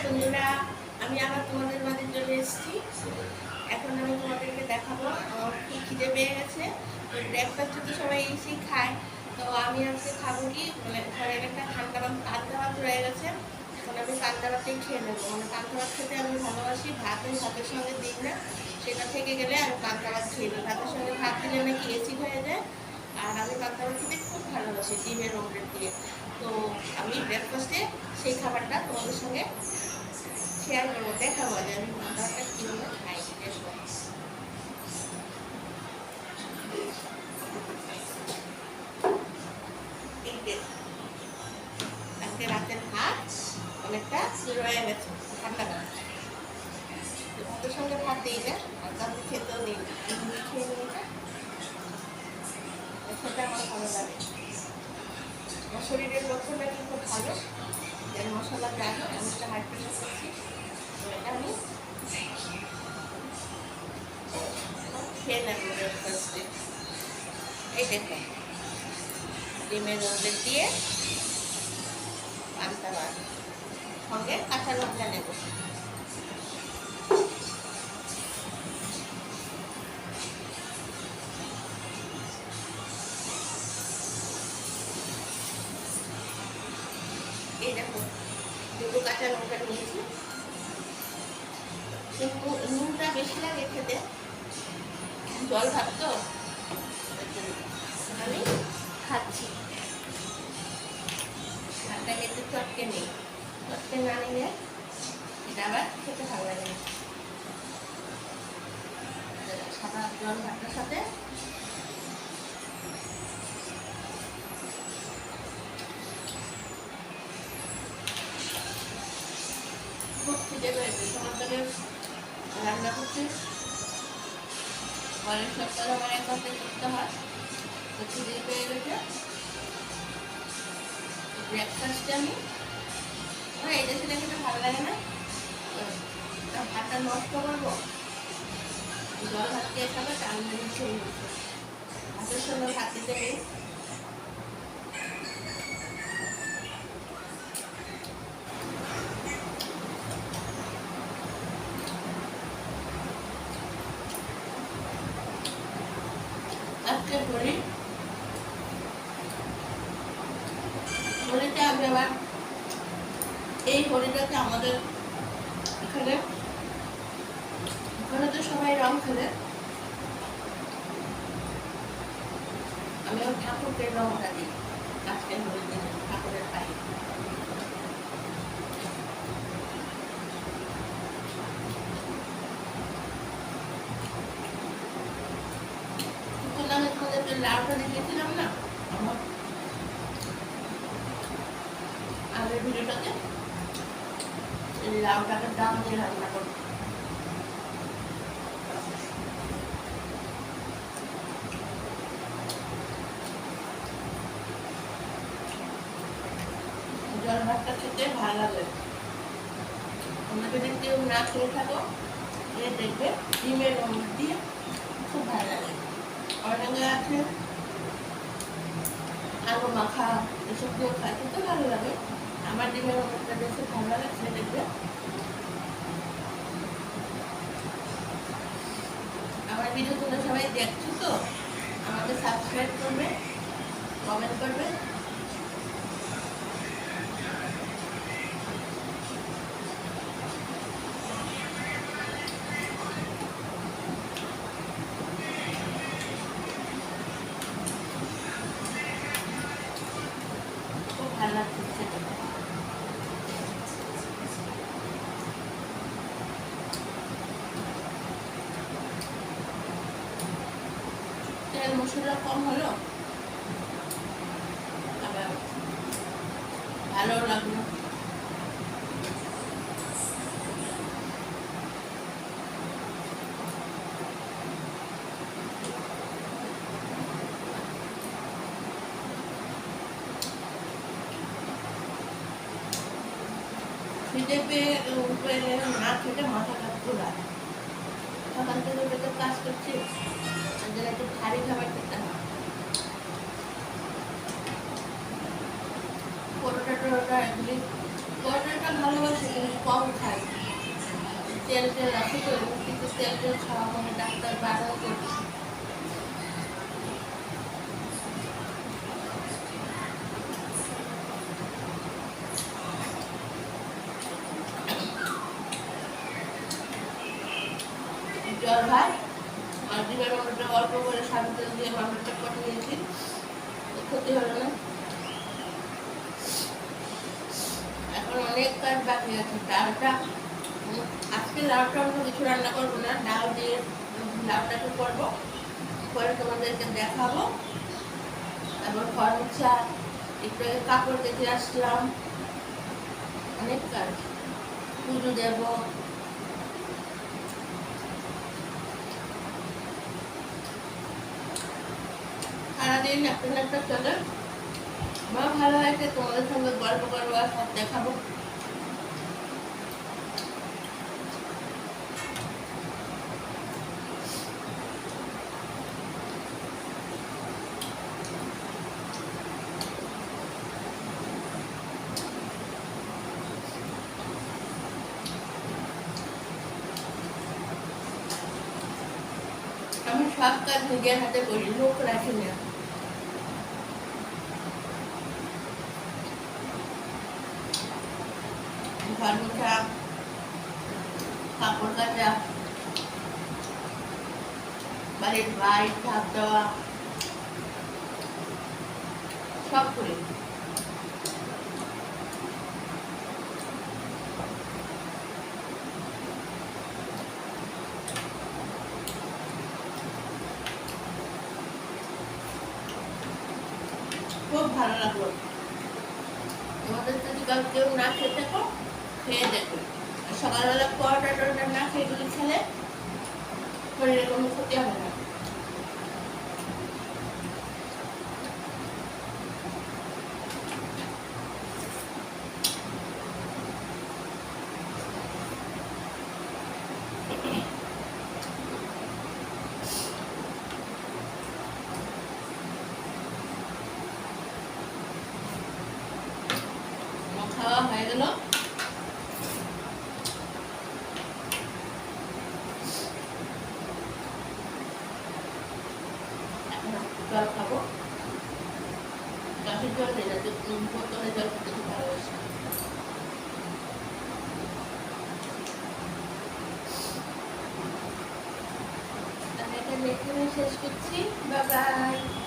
বন্ধুরা, আমি আবার তোমাদের মাঝে চলে এসেছি। এখন আমি তোমাদেরকে দেখাবো, আমার খুব খিদে পেয়ে গেছে। তো ব্রেকফাস্টে তো সবাই এসেই খায়, তো আমি আজকে খাবো কি, মানে ঘরের একটা ঠান্ডা পান্তা ভাত রয়ে গেছে। এখন আমি পান্তা ভাতেই খেয়ে নেবো। মানে পান্তা ভাত খেতে আমি ভালোবাসি, ভাত আমি ভাতের সঙ্গে দিই না, সেটা থেকে গেলে আমি পান্তা ভাত খেয়ে নিই। ভাতের সঙ্গে ভাত দিলে নাকি এসিড হয়ে যায়, আর আমি পান্তা ভাত খেতে খুব ভালোবাসি ডিমের অমলেট দিয়ে। তো আমি ব্রেকফাস্টে সেই খাবারটা তোমাদের সঙ্গে শেয়ার করবো, দেখাবো যে আমি পান্তাভাতটা কীভাবে খাই। দেখবো এই যে আজকে রাতের ভাত অনেকটা রয়ে গেছে, ঠান্ডা ভাত। ভাতের সঙ্গে ভাত দিই না, আর তাদের খেতেও দিই না, এমনি খেয়ে নিই না, সেটা আমার ভালো লাগে। আমার শরীরের পক্ষে নাকি খুব ভালো, যে মশলা জানি, আমি একটা হাই প্রেশার করছি, এটা আমি খেয়ে নেবো ব্রেকফাস্টে। এই দেখো ডিমের অমলেট দিয়ে পান্তা ভাত, সঙ্গে কাঁচা লঙ্কা নেব। এই দেখো দুটো কাঁচা লঙ্কা নিয়েছি, কিন্তু নুনটা বেশি লাগে খেতে, জল ভাত তো আমি খাচ্ছি। ভাতটাকে একটু চটকে নিই, চটকে না নিলে এটা আবার খেতে ভালো লাগে না। সাদা জল ভাতটার সাথে খুব খিদে পেয়েছে, তোমাদের রান্না করতে পরের সপ্তাহে আমার এক ঘন্টা করতে হয়, তো খিদে পেয়ে গেছে। ব্রেকফাস্টে আমি এই দেশে খেতে ভালো লাগে না, ভাতটা নষ্ট করবো, জল ভাত দিয়ে খাবে, তার মধ্যে খেয়ে নিচ্ছে। ভাতের সঙ্গে ভাত দিতে নেই, আজকে হোলিতে আমি আবার এই হোলিটাতে আমাদের এখানে তো সবাই রং খেলে, আমি ওর ঠাকুরকে রংটা দিই আজকে হোলিতে, ঠাকুরের পায়ে। আমি তোমাদের লাউটা দেখিয়েছিলাম না আমার আগের ভিডিওটাতে, লাউটাকে দাম দিয়ে রান্না করবো। জল ভাতটা খেতে ভালো লাগে, তোমরা যদি কেউ না খেয়ে থাকো এ দেখবে ডিমের অমলেট দিয়ে খুব ভালো লাগে। অনেকে আছে আলু মাখা এসব দিয়েও খায়, খেতে ভালো লাগে। আমার ডিমের অমলেটটা বেশি ভালো লাগে, সে দেখবে। আমার ভিডিও তোমরা সবাই দেখছো তো, আমাকে সাবস্ক্রাইব করবে, কমেন্ট করবে। খুব ভালো লাগছে খেতে। তেল মশলা কম হলো, আবার ভালো লাগলো। খিদে পেয়ে না খেতে মাথাটা ঘোরায়, সকাল থেকে পেটে কাজ করছি, একটু ভারী খাবার খেতে হয়। পরোটা টরোটা এগুলি, পরোটা খাওয়াটা ভালোবাসি কিন্তু কম খাই। তেল টেল আছে তো, কিন্তু তেল টেল খাওয়া মানে ডাক্তার বারণ করছে। জল ভাত আর ডিমের মাংসটা অল্প করে সাদা তেল দিয়ে মাংসটা করে নিয়েছি, ক্ষতি হলো না। এখন অনেক কাজ বাকি আছে। ডালটা আজকে লাউটা অন্য কিছু রান্না করবো না, ডাল দিয়ে লাউটাকে করবো, করে তোমাদেরকে দেখাবো। তারপর ঘর মোছা, একটু কাপড় কেটে আসলাম, অনেক কাজ, পুজো দেব। সারাদিন একটা না একটা চলে। আমার ভালো হয়েছে, তোমাদের সঙ্গে গল্প করবো আর সব দেখাবো। আমি সব কাজ নিজের হাতে করি, লোক রাখি না। ঘর মোছা, কাপড় কাচা, বাড়ির বাইর ঝাঁপ দেওয়া, সব করি। খুব ভালো লাগলো। তোমাদের যদি কেউ না খেয়ে থাকো, খেয়ে দেখো। সকালবেলা পরোটা টরোটা না খেয়ে এগুলো খেলে শরীরে কোনো ক্ষতি হবে না। খাওয়া হয়ে গেল। জল খাবো, গাছের জল নেই, যাতে বোতলে জল খেতে খুব ভালোবাসি। এখানে শেষ করছি, বাই বাই।